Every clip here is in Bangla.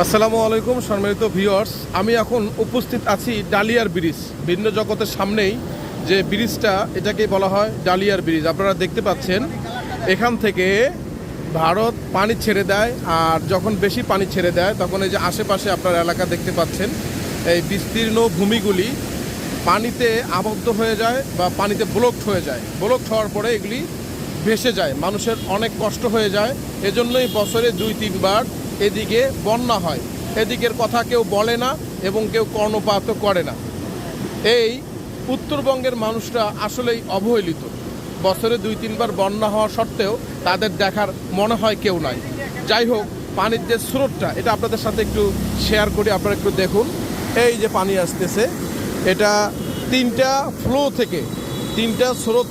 আসসালামু আলাইকুম সম্মানিত ভিউয়ার্স, আমি এখন উপস্থিত আছি ডালিয়ার ব্রিজ। ভিন্ন জগতের সামনেই যে ব্রিজটা, এটাকে বলা হয় ডালিয়ার ব্রিজ। আপনারা দেখতে পাচ্ছেন এখান থেকে ভারত পানি ছেড়ে দেয়, আর যখন বেশি পানি ছেড়ে দেয় তখন এই যে আশেপাশে আপনার এলাকা দেখতে পাচ্ছেন, এই বিস্তীর্ণ ভূমিগুলি পানিতে আবদ্ধ হয়ে যায় বা পানিতে ব্লকড হয়ে যায়। ব্লকড হওয়ার পরে এগুলি ভেসে যায়, মানুষের অনেক কষ্ট হয়ে যায়। এজন্যই বছরে 2-3 বার এদিকে বন্যা হয়। এদিকের কথা কেউ বলে না এবং কেউ কর্ণপাতও করে না। এই উত্তরবঙ্গের মানুষরা আসলেই অবহেলিত। বছরে 2-3 বার বন্যা হওয়া সত্ত্বেও তাদের দেখার মনে হয় কেউ নাই। যাই হোক, পানির যে স্রোতটা, এটা আপনাদের সাথে একটু শেয়ার করি। আপনারা একটু দেখুন, এই যে পানি আসতেছে, এটা তিনটা স্রোত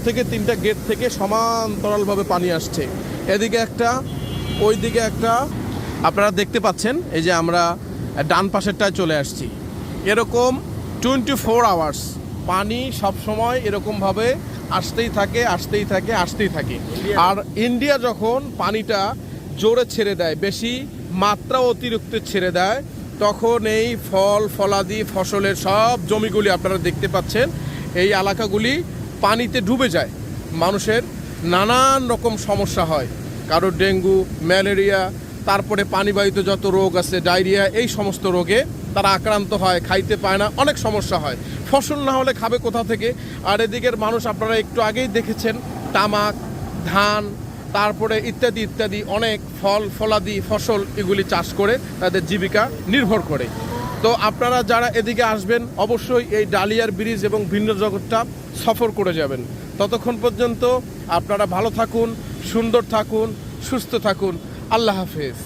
থেকে, তিনটা গেট থেকে সমান্তরালভাবে পানি আসছে। এদিকে একটা, ওইদিকে একটা। আপনারা দেখতে পাচ্ছেন এই যে আমরা ডান পাশেরটায় চলে আসছি। এরকম 24 আওয়ার্স পানি সবসময় এরকমভাবে আসতেই থাকে। আর ইন্ডিয়া যখন পানিটা জোরে ছেড়ে দেয়, বেশি মাত্রা অতিরিক্ত ছেড়ে দেয়, তখন এই ফলাদি ফসলের সব জমিগুলি আপনারা দেখতে পাচ্ছেন, এই এলাকাগুলি পানিতে ডুবে যায়। মানুষের নানান রকম সমস্যা হয়, কারো ডেঙ্গু, ম্যালেরিয়া, তারপরে পানিবাহিত যত রোগ আছে, ডায়রিয়া, এই সমস্ত রোগে তারা আক্রান্ত হয়, খাইতে পায় না, অনেক সমস্যা হয়। ফসল না হলে খাবে কোথা থেকে? আর এদিকের মানুষ আপনারা একটু আগেই দেখেছেন, তামাক, ধান, তারপরে ইত্যাদি অনেক ফলাদি ফসল এগুলি চাষ করে তাদের জীবিকা নির্ভর করে। তো আপনারা যারা এদিকে আসবেন, অবশ্যই এই ডালিয়ার ব্রিজ এবং ভিন্ন জগৎটা সফর করে যাবেন। ততক্ষণ পর্যন্ত আপনারা ভালো থাকুন, সুন্দর থাকুন, সুস্থ থাকুন। আল্লাহ হাফেজ।